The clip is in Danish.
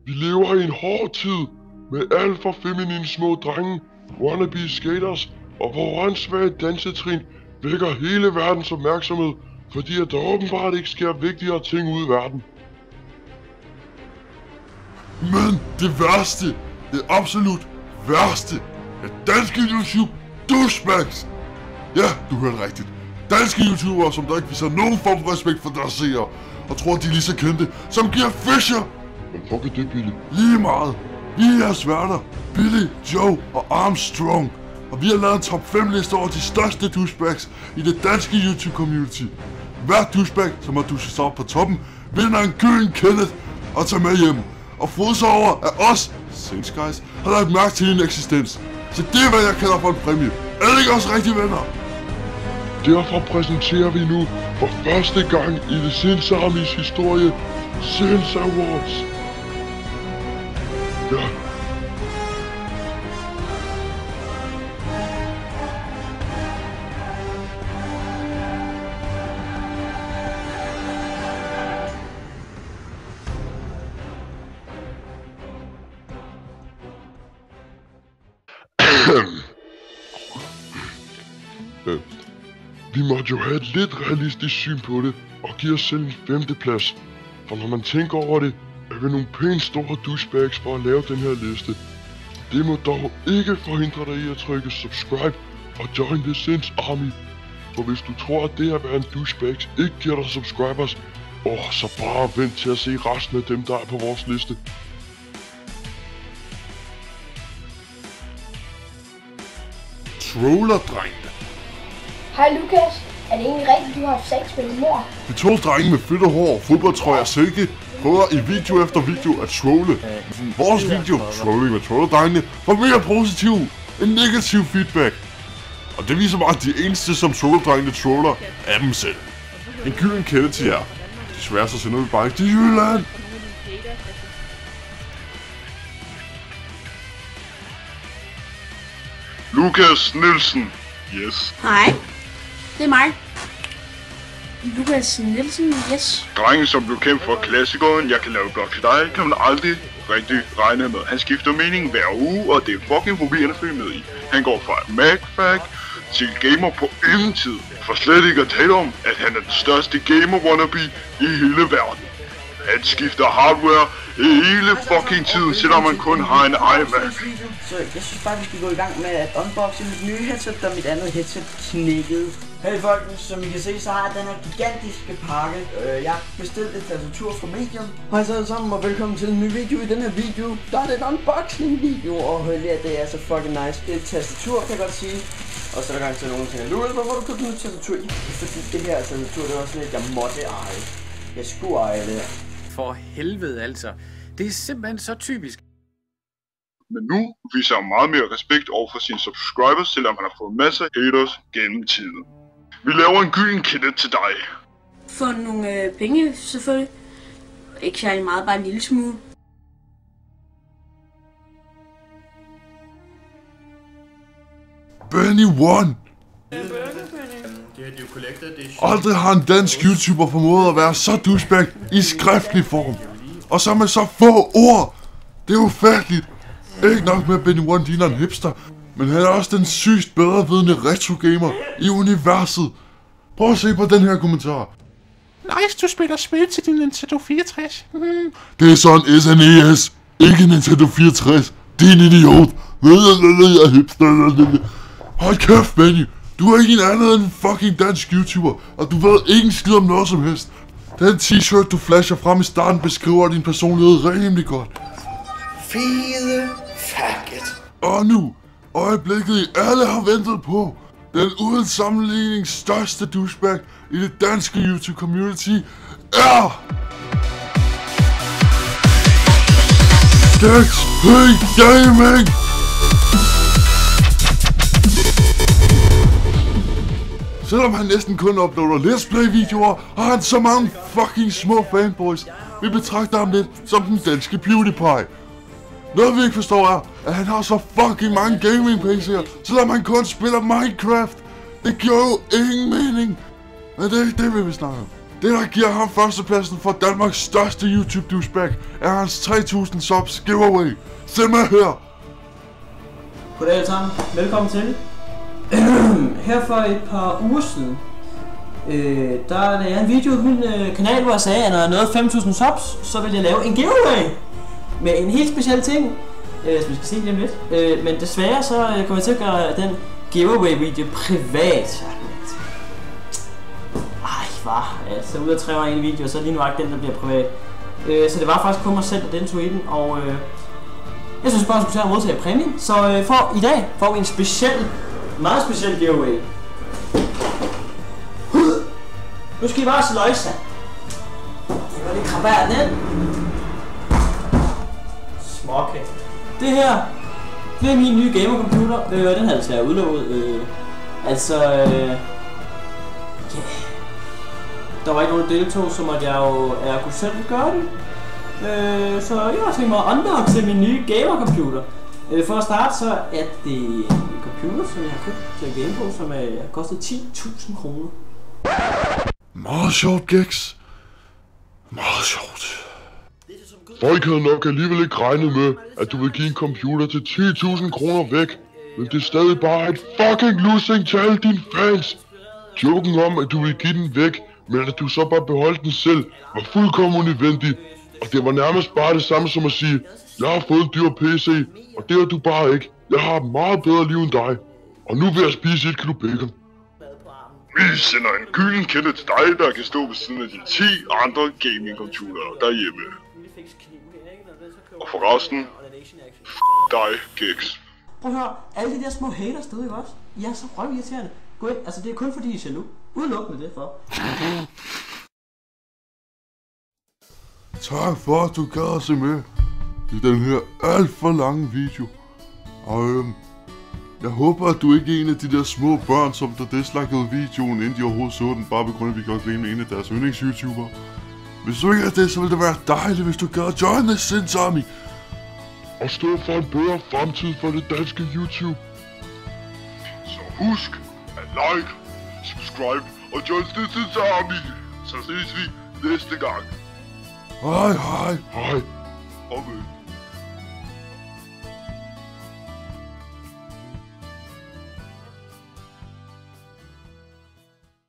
Vi lever i en hård tid med alt for feminine små drenge, wannabe skaters og hvor åndssvage dansetrin vækker hele verdens opmærksomhed, fordi at der åbenbart ikke sker vigtigere ting ude i verden. Men det værste, det absolut værste, er danske YouTube douchebags. Ja, du hørte rigtigt. Danske YouTubere, som der ikke viser nogen form for respekt for deres seere, og tror, de er lige så kendte som Gear Fisher. Men fuck er det, Billy? Lige meget. Vi er jeres værter, Billy, Joe og Armstrong. Og vi har lavet en top 5 liste over de største douchebags i det danske YouTube-community. Hver douchebag, som har dusjet sig op på toppen, vinder en gylden Kenneth og tager med hjem. Og fodsover af os, Saints Guys, har lagt mærke til din eksistens. Så det er, hvad jeg kalder for en præmie. Er det ikke også rigtige venner? Derfor præsenterer vi nu for første gang i The Sins Armys historie Sins Awards. Ja. Vi måtte jo have et lidt realistisk syn på det, og give os selv en 5. plads. For når man tænker over det, er vi nogle pænt store douchebags for at lave den her liste. Det må dog ikke forhindre dig i at trykke subscribe og join The Sins Army. For hvis du tror, at det at være en douchebag ikke giver dig subscribers, så bare vent til at se resten af dem, der er på vores liste. Trollerdrengene. Hej Lukas, er det egentlig rigtigt, du har haft sex med din mor? De 2 drenge med fedt og hår, fodboldtrøjer og silke prøver i video efter video at trolle. Vores video, trolling med trollerdrengene, får mere positiv end negativ feedback. Og det viser mig, at de eneste, som trollerdrengene troller, er dem selv. En gylden kende til jer. Desværre så sender vi bare ikke til Jylland. Lukas Nielsen. Yes. Hej, det er mig. Lukas Nielsen, yes. Drengen, som blev kendt for klassikeren Jeg kan lave godt til dig, kan man aldrig rigtig regne med. Han skifter mening hver uge, og det er fucking forvirrende at følge med i. Han går fra MacFag til gamer på ingen tid. For slet ikke at tale om, at han er den største gamer wannabe i hele verden. Han skifter hardware hele fucking tiden, selvom man kun har en iMac. Så jeg synes bare, vi skal gå i gang med at unboxe mit nye headset, da mit andet headset knækkede. Hey folkens, som I kan se, så har jeg den her gigantiske pakke. Jeg har bestilt et tastatur fra Medium. Hej så alle sammen, og velkommen til en ny video. I den her video, der er det en unboxing video. Og hør lige, at det er så fucking nice. Det er et tastatur, kan jeg godt sige. Og så er der gang til nogen, der tænker, Lukas, hvor har du købt et nyt tastatur i? Fordi det her tastatur, det var sådan et, jeg måtte eje. Jeg skulle eje det her. For helvede altså. Det er simpelthen så typisk. Men nu viser han meget mere respekt over for sine subscribers, selvom han har fået masser af haters gennem tiden. Vi laver en gylden kende til dig. For nogle penge selvfølgelig. Ikke særlig meget, bare en lille smule. Benny One. Aldrig har en dansk YouTuber formået at være så douchebag i skriftlig form. Og så med så få ord. Det er ufatteligt. Ikke nok med, at Benny One ligner en hipster, men han er også den sygt bedrevidende retro-gamer i universet. Prøv at se på den her kommentar. Nice, du spiller spil til din Nintendo 64. Det er sådan SNES, ikke Nintendo 64. Din idiot. Jeg er hipster. Hold kæft, Benny. Du er ikke en anden end en fucking dansk YouTuber, og du ved ikke skid om noget som helst. Den t-shirt, du flasher frem i starten, beskriver din personlighed rimelig godt. Fede faggot. Og nu, øjeblikket I alle har ventet på. Den uden sammenligning største douchebag i det danske YouTube-community er... XP Gaming! Selvom han næsten kun uploader Let's Play-videoer, har han så mange fucking små fanboys. Vi betragter ham lidt som den danske PewDiePie. Noget vi ikke forstår er, at han har så fucking mange gaming-PC'er, selvom han kun spiller Minecraft. Det giver jo ingen mening. Men det er ikke det, vi vil snakke om. Det, der giver ham førstepladsen for Danmarks største YouTube-douchebag, er hans 3000 subs giveaway. Se med her! Goddag alle sammen. Velkommen til. Her for et par uger siden, der lavede jeg en video på min kanal, hvor jeg sagde, at når jeg nåede 5.000 subs, så ville jeg lave en giveaway med en helt speciel ting, som vi skal se lige om lidt. Men desværre så kommer jeg til at gøre den giveaway-video privat. Altså ud af 3 år i en video, så er lige nu den, der bliver privat. Så det var faktisk kun mig selv, der deltog i den, og jeg synes bare, at jeg skulle modtage præmien. Så for i dag får vi en speciel, meget speciel giveaway. Nu skal I bare sløjse. Det var lidt krabær den. Småke. Det her, det er min nye gamercomputer. Den havde altså udlovet. Der var ikke nogen deltog, så måtte jeg kunne selv gøre det. Så jeg har tænkt mig at unboxe min nye gamercomputer. For at starte, så er det en computer, som jeg har købt til at game på, som har kostet 10.000 kroner. Meget sjovt, Gex. Meget sjovt. Folk havde nok alligevel ikke regnet med, at du vil give en computer til 10.000 kroner væk. Men det er stadig bare et fucking losing til alle dine fans. Joken om, at du vil give den væk, men at du så bare beholdt den selv, var fuldkommen unødvendig. Og det var nærmest bare det samme som at sige, jeg har fået en dyr PC, og det har du bare ikke. Jeg har et meget bedre liv end dig. Og nu vil jeg spise 1 kilo bacon. Vi sender en gylden kende til dig, der kan stå ved siden af de 10 andre gaming-computere derhjemme. Og for resten, dig, Gex. Prøv at høre, alle de der små haters derude, ikke også? I er så røvirriterende. Gå ind, altså det er kun fordi I er jaloux. Udelukkende det for. Tak for at du gad at se med i den her alt for lange video. Og jeg håber at du ikke er en af de der små børn, som der dislikede videoen, inden de overhovedet så den, bare på grund af at vi godt grine med en af deres yndlings-YouTuber. Hvis du ikke er det, så vil det være dejligt, hvis du gad at join the Sins Army og stå for en bedre fremtid for det danske YouTube. Så husk at like, subscribe og join the Sins Army. Så ses vi næste gang. Hej. Amen.